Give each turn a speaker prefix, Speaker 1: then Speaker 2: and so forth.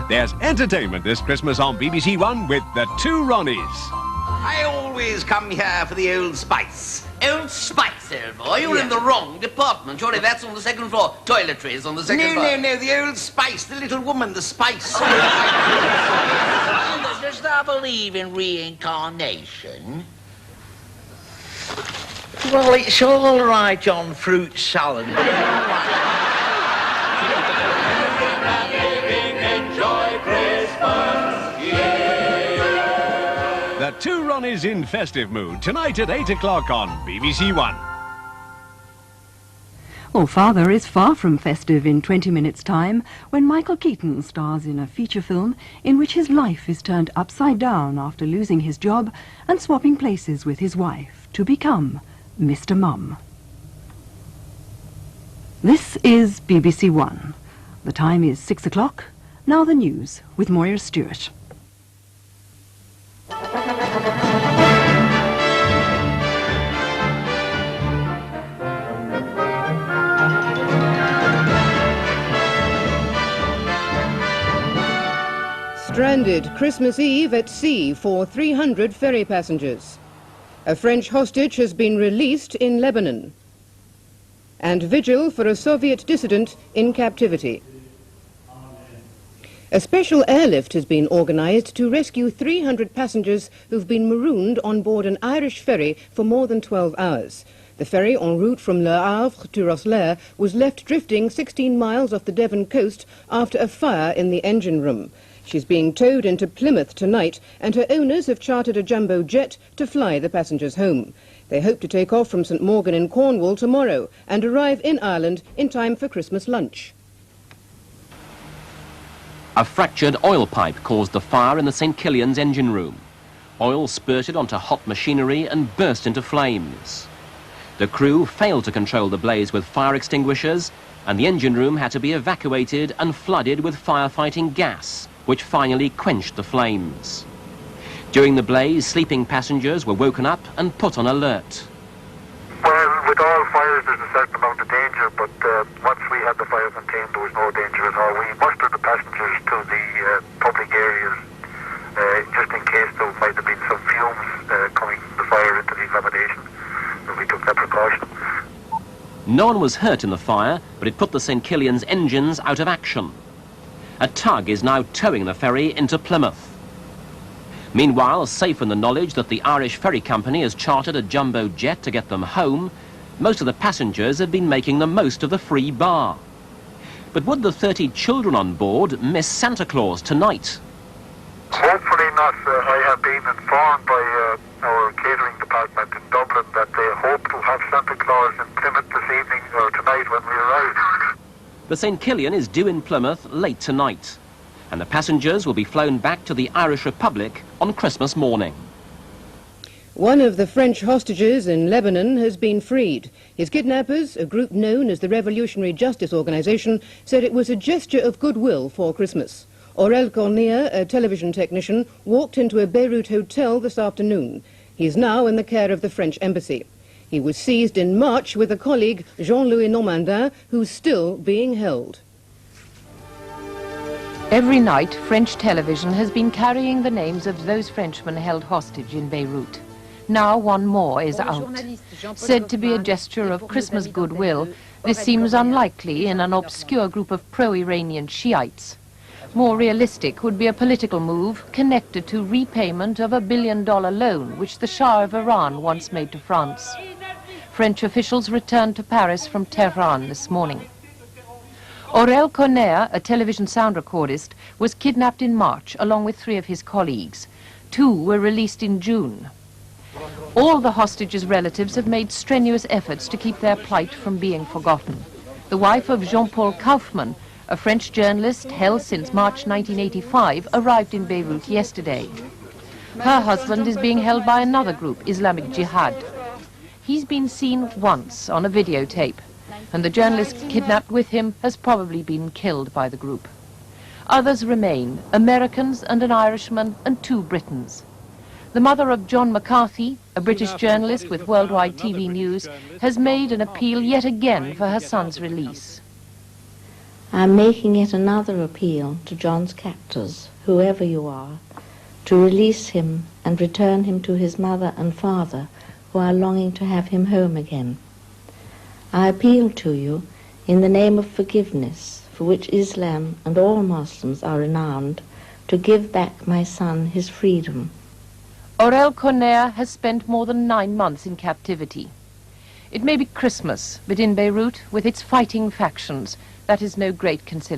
Speaker 1: There's entertainment this Christmas on BBC1 with The Two Ronnies.
Speaker 2: I always come here for the Old Spice. Old Spice, old boy? You're in the wrong department. Surely that's on the second floor. Toiletries on the second floor. No, the Old Spice, the little woman, the Spice.
Speaker 3: Does thou believe in reincarnation? Well, it's all right on fruit salad, but it's all right.
Speaker 1: The Two Ronnies in festive mood tonight at 8 o'clock on BBC1.
Speaker 4: Well, Father is far from festive in 20 minutes' time when Michael Keaton stars in a feature film in which his life is turned upside down after losing his job and swapping places with his wife to become Mr. Mum. This is BBC1. The time is 6 o'clock. Now the news with Moira Stewart.
Speaker 5: Stranded Christmas Eve at sea for 300 ferry passengers. A French hostage has been released in Lebanon. And vigil for a Soviet dissident in captivity. A special airlift has been organised to rescue 300 passengers who've been marooned on board an Irish ferry for more than 12 hours. The ferry en route from Le Havre to Rosslare was left drifting 16 miles off the Devon coast after a fire in the engine room. She's being towed into Plymouth tonight, and her owners have chartered a jumbo jet to fly the passengers home. They hope to take off from St Morgan in Cornwall tomorrow and arrive in Ireland in time for Christmas lunch.
Speaker 6: A fractured oil pipe caused the fire in the St Killian's engine room. Oil spurted onto hot machinery and burst into flames. The crew failed to control the blaze with fire extinguishers, and the engine room had to be evacuated and flooded with firefighting gas, which finally quenched the flames. During the blaze, sleeping passengers were woken up and put on alert.
Speaker 7: Well, with all fires there's a certain amount of danger, but once we had the fire contained there was no danger at all. We mustered the passengers to the public areas just in case there might have been some fumes coming from the fire into the accommodation, and we took that precaution.
Speaker 6: No one was hurt in the fire, but it put the St Killian's engines out of action. A tug is now towing the ferry into Plymouth. Meanwhile, safe in the knowledge that the Irish Ferry Company has chartered a jumbo jet to get them home, most of the passengers have been making the most of the free bar. But would the 30 children on board miss Santa Claus tonight?
Speaker 7: Hopefully not. I have been informed by our catering department in Dublin that they hope to have Santa Claus in Plymouth this evening or tonight when we arrive.
Speaker 6: The St Killian is due in Plymouth late tonight, and the passengers will be flown back to the Irish Republic on Christmas morning.
Speaker 5: One of the French hostages in Lebanon has been freed. His kidnappers, a group known as the Revolutionary Justice Organization, said it was a gesture of goodwill for Christmas. Aurel Cornea, a television technician, walked into a Beirut hotel this afternoon. He is now in the care of the French embassy. He was seized in March with a colleague, Jean-Louis Normandin, who's still being held.
Speaker 8: Every night, French television has been carrying the names of those Frenchmen held hostage in Beirut. Now one more is out. Said to be a gesture of Christmas goodwill, this seems unlikely in an obscure group of pro-Iranian Shiites. More realistic would be a political move connected to repayment of $1 billion loan which the Shah of Iran once made to France. French officials returned to Paris from Tehran this morning. Aurel Cornea, a television sound recordist, was kidnapped in March along with 3 of his colleagues. 2 were released in June. All the hostages' relatives have made strenuous efforts to keep their plight from being forgotten. The wife of Jean-Paul Kaufmann, a French journalist held since March 1985, arrived in Beirut yesterday. Her husband is being held by another group, Islamic Jihad. He's been seen once on a videotape, and the journalist kidnapped with him has probably been killed by the group. Others remain, Americans and an Irishman and 2 Britons. The mother of John McCarthy, a British journalist with Worldwide TV News, has made an appeal yet again for her son's release.
Speaker 9: I'm making yet another appeal to John's captors, whoever you are, to release him and return him to his mother and father, who are longing to have him home again. I appeal to you in the name of forgiveness, for which Islam and all Muslims are renowned, to give back my son his freedom.
Speaker 8: Aurel Corner has spent more than 9 months in captivity. It may be Christmas, but in Beirut, with its fighting factions, that is no great consideration.